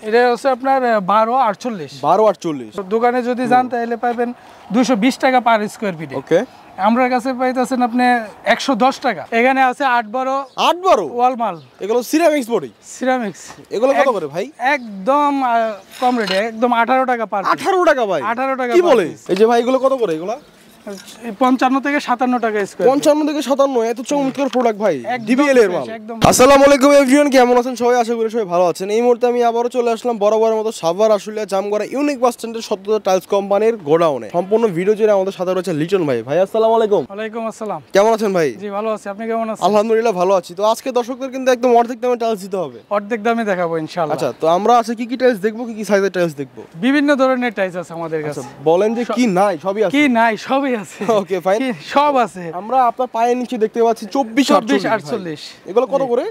এটা হচ্ছে আপনার 1248 1248 দোকানে যদি যান তাহলে পাবেন 220 টাকা পার স্কয়ার ফিট। ওকে, আমার কাছে পাইতেছেন আপনি 110 টাকা। এখানে আছে 8 12 ওয়াল মাল, এগুলো সিরামিক্স বডি। সিরামিক্স। এগুলো কত করে ভাই? একদম কম রেটে, একদম 18 টাকা পার। 18 টাকা ভাই? 18 টাকা কি বলে? এই যে ভাই এগুলো কত করে? এগুলো 55 থেকে 57 টাকা স্কয়ার। 55 থেকে 57, এত চমৎকার প্রোডাক্ট ভাই, ডিবিএল এর মাল। একদম। আসসালামু আলাইকুম এভরিওয়ান, কেমন আছেন সবাই? আশা করি সবাই ভালো আছেন। এই মুহূর্তে আমি আবারও চলে আসলাম বরাবরের মতো সাভার আশুলিয়া জামগড়া ইউনিক বাস স্ট্যান্ডের সত্যতা টাইলস কোম্পানির গোডাউনে। সম্পূর্ণ ভিডিও জুড়ে আমাদের সাথে রয়েছে লিটন ভাই। ভাই আসসালামু আলাইকুম। ওয়ালাইকুম আসসালাম। কেমন আছেন ভাই? জি ভালো আছি, আপনি কেমন আছেন? আলহামদুলিল্লাহ ভালো আছি। তো আজকে দর্শকদের কিন্তু একদম অর্ধেক দামে টাইলস দিতে হবে। অর্ধেক দামে দেখাবো ইনশাআল্লাহ। আচ্ছা, তো আমরা আছে কি কি টাইলস দেখবো, কি কি সাইজের টাইলস দেখবো? বিভিন্ন ধরনের টাইলস আছে আমাদের কাছে। বলেন যে কি নাই, সবই আছে। কি নাই সবই আছে। ওকে ফাইন, সব আছে। আমরা আপনার পায়ের নিচে দেখতে পাচ্ছি 24 48। এগুলো কত করে?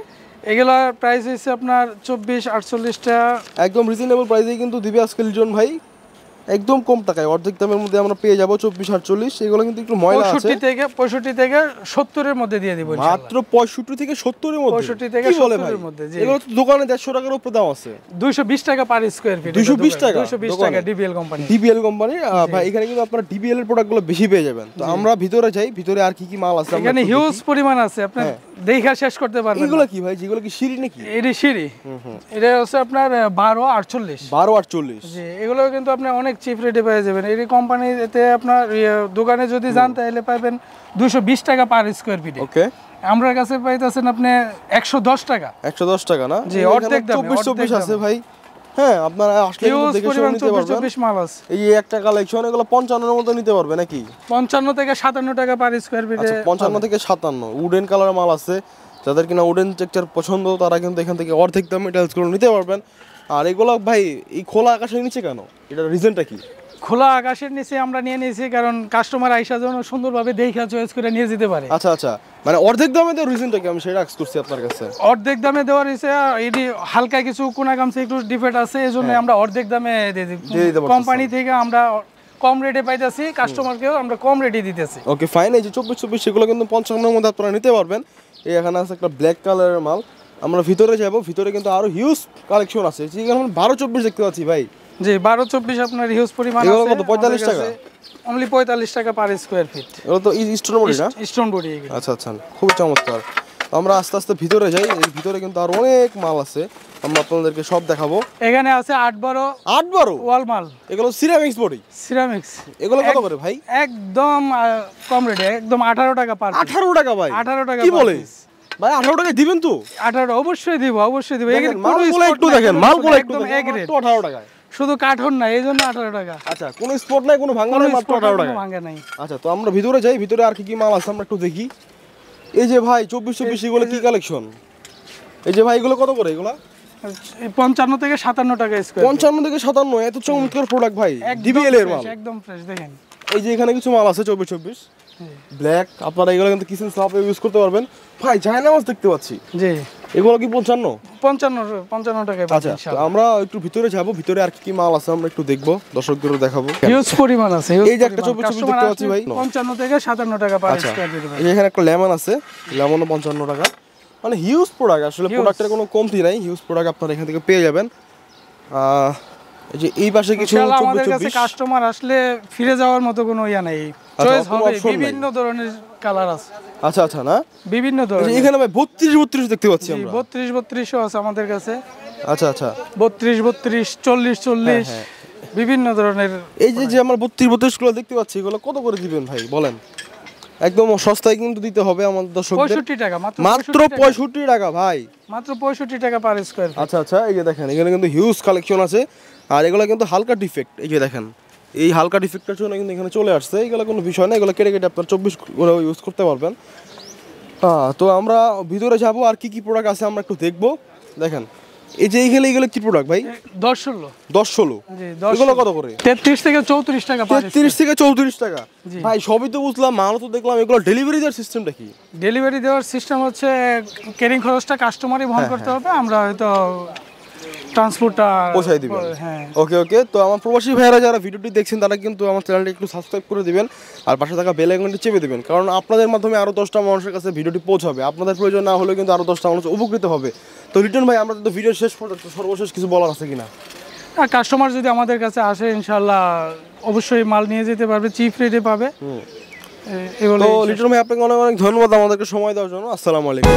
এগুলা প্রাইস হচ্ছে আপনার 24 48 টাকা। একদম রিজনেবল প্রাইসে কিন্তু দিবে আজকে লিটন ভাই, একদম কম টাকায় অর্ধেক দামের মধ্যে আমরা পেয়ে যাব 24 48। এগুলো কিন্তু একটু ময়লা আছে। 65 থেকে 70 এর মধ্যে দিয়ে দিব ইনশাআল্লাহ। মাত্র 65 থেকে 70 এর মধ্যে? 65 থেকে 70 এর মধ্যে। জি, এগুলো তো দোকানে 150 টাকার উপরে দাম আছে। 220 টাকা পার স্কয়ার ফিট। 220 টাকা? 220 টাকা ডিবিএল কোম্পানি। ডিবিএল কোম্পানি ভাই, এখানে কিন্তু আপনারা ডিবিএল এর প্রোডাক্টগুলো বেশি পেয়ে যাবেন। তো আমরা ভিতরে যাই, ভিতরে আর কি কি মাল আছে এখানে হিউজ পরিমাণ আছে, আপনি দেখা শেষ করতে পারবেন না। এগুলো কি ভাই? যেগুলো কি সিঁড়ি নাকি? এটা সিঁড়ি। এটা হচ্ছে আপনার 1248 1248। জি, এগুলো কিন্তু আপনি অনেক চিপ রেটে পেয়ে যাবেন। এই কোম্পানিতে আপনার দোকানে যদি যান তাহলে পাবেন 220 টাকা পার স্কয়ার ফিট। ওকে, আমার কাছে পাইতেছেন আপনি 110 টাকা। 110 টাকা না? জি, অর্ধেক দামে। 24 আছে ভাই। হ্যাঁ, আপনারা আসলে দেখে শুনে নিতে পারবেন। 24 মাল আছে। এই একটা কালেকশন, এগুলো 55 এর মধ্যে নিতে পারবে নাকি? 55 থেকে 57 টাকা পার স্কয়ার ফিটে। আচ্ছা, 55 থেকে 57 উডেন কালারের মাল আছে। যাদের কিনা উডেন টেক্সচার পছন্দ তারা কিন্তু এখান থেকে অর্ধেক দামে টাইলসগুলো নিতে পারবেন। আর এগুলো ভাই এই খোলা আকাশের নিচে কেন? এটার রিজনটা কি? খোলা আকাশের নিচে আমরা নিয়ে নিয়েছি কারণ কাস্টমার আইসা যেন সুন্দরভাবে দেখা চয়েস করে নিয়ে যেতে পারে। আচ্ছা আচ্ছা, মানে অর্ধেক দামে দেওয়ার রিজনটা কি? আমি সেটা আস্ক করছি আপনার কাছে। অর্ধেক দামে দেওয়ার হইছে এটি হালকা কিছু কোনাগামছে একটু ডিফেক্ট আছে, এজন্য আমরা অর্ধেক দামে দিয়ে দিই। কোম্পানি থেকে আমরা কম রেটে পাইতাছি, কাস্টমারকেও আমরা কম রেটে দিতেছি। Okay fine. এই যে 24 সেগুলো কিন্তু 55 এর মধ্যে আপনারা নিতে পারবেন। এই এখানে আছে একটা ব্ল্যাক কালারের মাল। আমরা ভিতরে যাব, ভিতরে কিন্তু আরো হিউজ কালেকশন আছে। যেখানে 12 24 দেখতে পাচ্ছি ভাই। জি, 12 24 আপনার হিউজ পরিমাণ আছে। এগুলো কত? 45 টাকা? অনলি 45 টাকা পার স্কয়ার ফিট। এগুলো তো স্টোন বডি না? স্টোন বডি এগুলো। আচ্ছা আচ্ছা, খুব চমৎকার। আমরা আস্তে আস্তে ভিতরে যাই। এই ভিতরে কিন্তু আর অনেক মাল আছে, আমরা আপনাদেরকে সব দেখাবো। এখানে আছে 8 12 ওয়াল মাল। এগুলো সিরামিক্স বডি। সিরামিক্স। এগুলো কত করে ভাই? একদম কম রেটে, একদম 18 টাকা পার। 18 টাকা ভাই? 18 টাকা। কি বলে ভাই? 18 টাকা দিবেন তো? 18 অবশ্যই দিব, অবশ্যই দিব। এখানে মালগুলো একটু দেখেন, মালগুলো একটু দেখেন, একদম 18 টাকায়। শুধু কাঠন না, এইজন্য 18 টাকা। আচ্ছা, কোনো স্পট নাই, কোনো ভাঙা নাই, মাত্র 18 টাকা। ভাঙা নাই। আচ্ছা, তো আমরা ভিতরে যাই, ভিতরে আর কি কি মাল আছে আমরা একটু দেখি। এই যে ভাই 24 24 এগুলো কি কালেকশন? এই যে ভাই এগুলো কত করে? এগুলো 55 থেকে 57 টাকা স্কয়ার। 55 থেকে 57, এত চমৎকার প্রোডাক্ট ভাই, ডিবিএল এর মাল। একদম ফ্রেশ দেখেন। এই যে এখানে কিছু মাল আছে 24 24 ব্ল্যাক। আপনারা এগুলো কিন্তু কিচেন স্ল্যাবে ইউজ করতে পারবেন। ভাই জায়নামাজ দেখতে পাচ্ছি। জি, এগুলো কি 55? 55 টাকায় পাচ্ছেন। আচ্ছা, তো আমরা একটু ভিতরে যাব, ভিতরে আর কি কি মাল আছে আমরা একটু দেখব, দর্শকদেরও দেখাবো। হিউজ পরিমাণ আছে। এই যে একটা 24 24 দেখতে পাচ্ছি ভাই, 55 থেকে 57 টাকা পার স্কয়ার ফিট। এই এখানে একটা লেমন আছে, লেমনও 55 টাকা। মানে হিউজ প্রোডাক্ট, আসলে প্রোডাক্টের কোনো কমতি নাই। হিউজ প্রোডাক্ট আপনারা এখান থেকে পেয়ে যাবেন। এই যে এই পাশে কিছু 24 আমাদের কাছে কাস্টমার আসলে ফিরে যাওয়ার মতো কোনো ইয়া নাই, চয়েস হবে। বিভিন্ন ধরনের কালার আছে। আচ্ছা আচ্ছা, না বিভিন্ন ধরনের। এখানে ভাই 32 32 দেখতে পাচ্ছি আমরা। 32 32 আছে আমাদের কাছে। আচ্ছা আচ্ছা, 32 32 40 40 বিভিন্ন ধরনের। এই যে আমরা 32 32 গুলো দেখতে পাচ্ছি, এগুলো কত করে দিবেন ভাই বলেন? একদম সস্তায় কিন্তু দিতে হবে আমাদের দর্শকদের। 65 টাকা মাত্র। 65 টাকা ভাই? মাত্র 65 টাকা পার স্কয়ার ফিট। আচ্ছা আচ্ছা, এই যে দেখেন এখানে কিন্তু হিউজ কালেকশন আছে। আর এগুলো কিন্তু হালকা ডিফেক্ট। এই যে দেখেন, এই হালকা ডিফেক্টের জন্য কিন্তু এখানে চলে আসছে। এগুলো কোনো বিষয় না, এগুলো কেটে কেটে আপনার 24 করে ইউজ করতে পারবেন। তো আমরা ভিতরে যাব, আর কি কি প্রোডাক্ট আছে আমরা একটু দেখবো। দেখেন এই যে এইগুলো কি প্রোডাক্ট ভাই? 10 16। 10 16? জি, এগুলো কত করে? 33 থেকে 34 টাকা পার। 33 থেকে 34 টাকা ভাই? সবই তো বুঝলাম, মাল তো দেখলাম। এগুলো ডেলিভারি দেওয়ার সিস্টেমটা কি? ডেলিভারি দেওয়ার সিস্টেম হচ্ছে ক্যারিং খরচটা কাস্টমারই বহন করতে হবে, আমরা হয়তো ট্রান্সপোর্টটা পৌঁছায় দিবেন। হ্যাঁ, ওকে ওকে। তো আমার প্রবাসী ভাইয়েরা যারা ভিডিওটি দেখছেন তারা কিন্তু আমার চ্যানেলটি একটু সাবস্ক্রাইব করে দিবেন, আর পাশে থাকা বেল আইকনটি চেপে দিবেন, কারণ আপনাদের মাধ্যমে আরো 10টা মানুষের কাছে ভিডিওটি পৌঁছাবে। আপনাদের প্রয়োজন না হলেও কিন্তু আরো 10টা মানুষ উপকৃত হবে। তো রিটন ভাই, আমরা তো ভিডিও শেষ পর্যন্ত সর্বশেষ কিছু বলার আছে কিনা? কাস্টমার যদি আমাদের কাছে আসে ইনশাআল্লাহ অবশ্যই মাল নিয়ে যেতে পারবে, চিপ রেটে পাবে। তো লিটন ভাই আপনাকে অনেক অনেক ধন্যবাদ আমাদেরকে সময় দেওয়ার জন্য। আসসালামু আলাইকুম।